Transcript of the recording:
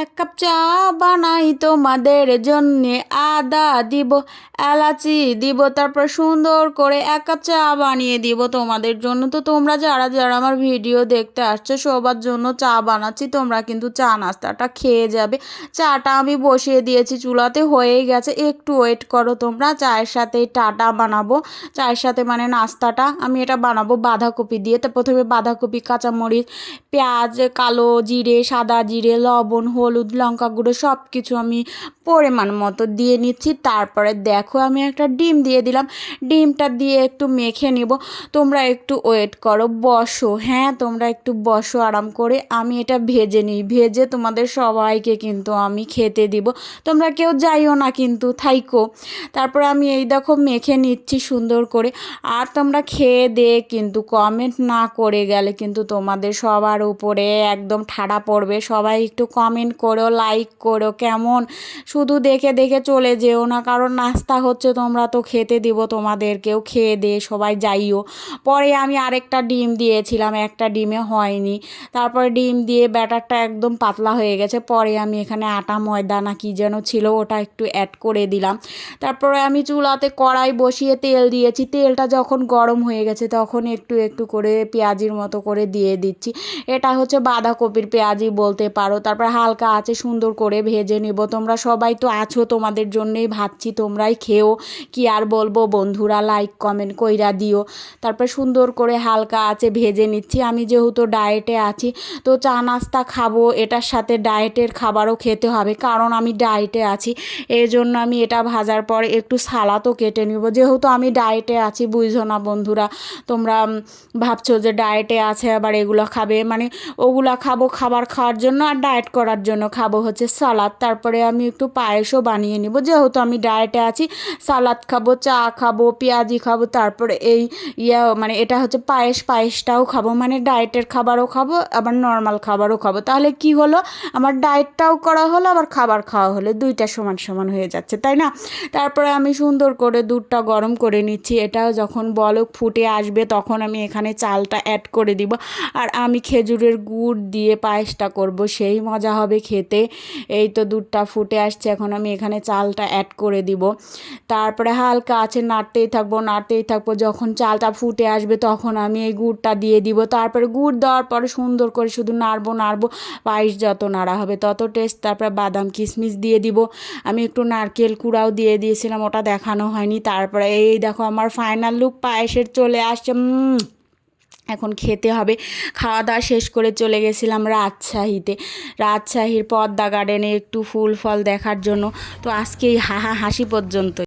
এক কাপ চা বানাই তোমাদের জন্যে, আদা দিব, এলাচি দিব, তারপর সুন্দর করে এক কাপ চা বানিয়ে দিব তোমাদের জন্য। তো তোমরা যারা যারা আমার ভিডিও দেখতে আসছো সবার জন্য চা বানাচ্ছি, তোমরা কিন্তু চা নাস্তাটা খেয়ে যাবে। চাটা আমি বসিয়ে দিয়েছি চুলাতে, হয়েই গেছে, একটু ওয়েট করো তোমরা। চায়ের সাথে টাটা বানাবো, চায়ের সাথে মানে নাস্তাটা আমি এটা বানাবো বাঁধাকপি দিয়ে। তো প্রথমে বাঁধাকপি, কাঁচামরিচ, পেঁয়াজ, কালো জিরে, সাদা জিরে, লবণ, হলুদ, লঙ্কা গুঁড়ো সব কিছু আমি পরিমাণ মতো দিয়ে নিচ্ছি। তারপরে দেখো আমি একটা ডিম দিয়ে দিলাম, ডিমটা দিয়ে একটু মেখে নিব। তোমরা একটু ওয়েট করো, বসো, হ্যাঁ তোমরা একটু বসো আরাম করে, আমি এটা ভেজে নিই, ভেজে তোমাদের সবাইকে কিন্তু আমি খেতে দিব। তোমরা কেউ যাইও না কিন্তু, থাইকো। তারপরে আমি এই দেখো মেখে নিচ্ছি সুন্দর করে। আর তোমরা খেয়ে দিয়ে কিন্তু কমেন্ট না করে গেলে কিন্তু তোমাদের সবার উপরে একদম ঠাড়া পড়বে। সবাই একটু কমেন্ট করো, লাইক করো, কেমন? শুধু দেখে দেখে চলে যেও না, কারণ নাস্তা হচ্ছে, তোমরা তো খেতে দিব তোমাদেরকেও, খেয়ে দিয়ে সবাই যাইও। পরে আমি আরেকটা ডিম দিয়েছিলাম, একটা ডিমে হয়নি। তারপরে ডিম দিয়ে ব্যাটারটা একদম পাতলা হয়ে গেছে। পরে আমি এখানে আটা ময়দা না কি যেন ছিল ওটা একটু অ্যাড করে দিলাম। তারপরে আমি চুলাতে কড়াই বসিয়ে তেল দিয়েছি, তেলটা যখন গরম হয়ে গেছে তখন একটু একটু করে পেঁয়াজির মতো করে দিয়ে দিচ্ছি। এটা হচ্ছে বাঁধাকপির পেঁয়াজি বলতে পারো। তারপর হালকা আছে সুন্দর করে ভেজে নিব। তোমরা সবাই তো আছো, তোমাদের জন্যই ভাবছি, তোমরাই খেও। কি আর বলবো বন্ধুরা, লাইক কমেন্ট কইরা দিও। তারপর সুন্দর করে হালকা আছে ভেজে নিচ্ছি। আমি যেহেতু ডায়েটে আছি, তো চা নাস্তা খাবো, এটার সাথে ডায়েটের খাবারও খেতে হবে, কারণ আমি ডায়েটে আছি। এই জন্য আমি এটা ভাজার পর একটু সালাদও কেটে নিব, যেহেতু আমি ডায়েটে আছি, বুঝছো না বন্ধুরা? তোমরা ভাবছো যে ডায়েটে আছে আবার এগুলো খাবে, মানে ওগুলা খাবো খাবার খাওয়ার জন্য, আর ডায়েট করার জন্য খাবো হচ্ছে সালাদ। তারপরে আমি একটু পায়েসও বানিয়ে নিব, যেহেতু আমি ডায়েটে আছি। সালাদ খাবো, চা খাবো, পেঁয়াজি খাবো, তারপরে এই মানে এটা হচ্ছে পায়েসটাও খাবো, মানে ডায়েটের খাবারও খাবো আবার নর্মাল খাবারও খাবো। তাহলে কি হলো, আমার ডায়েটটাও করা হলো আবার খাবার খাওয়া হলো, দুইটা সমান সমান হয়ে যাচ্ছে, তাই না? তারপরে আমি সুন্দর করে দুধটা গরম করে নিচ্ছি। এটাও যখন বলক ফুটে আসবে তখন আমি এখানে চালটা অ্যাড করে দিব। আর আমি খেজুরের গুড় দিয়ে পায়েসটা করব, সেই মজা হবে খেতে। এই তো দুধটা ফুটে আসছে, এখন আমি এখানে চালটা অ্যাড করে দিব। তারপরে হালকা আছে নাড়তেই থাকবো নাড়তেই থাকবো, যখন চালটা ফুটে আসবে তখন আমি এই গুড়টা দিয়ে দিব। তারপরে গুড় দেওয়ার পরে সুন্দর করে শুধু নাড়বো, পায়েস যত নাড়া হবে তত টেস্ট। তারপরে বাদাম কিশমিশ দিয়ে দিব। আমি একটু নারকেল কুড়াও দিয়ে দিয়েছিলাম, ওটা দেখানো হয়নি। তারপরে এই দেখো আমার ফাইনাল লুক পায়েসের চলে আসছে। এখন খেতে হবে। খাওয়া দাওয়া শেষ করে চলে গেছিলাম রাজশাহীর পদ্মা গার্ডেনে একটু ফুল ফল দেখার জন্য। তো আজকে এই হাসি পর্যন্ত।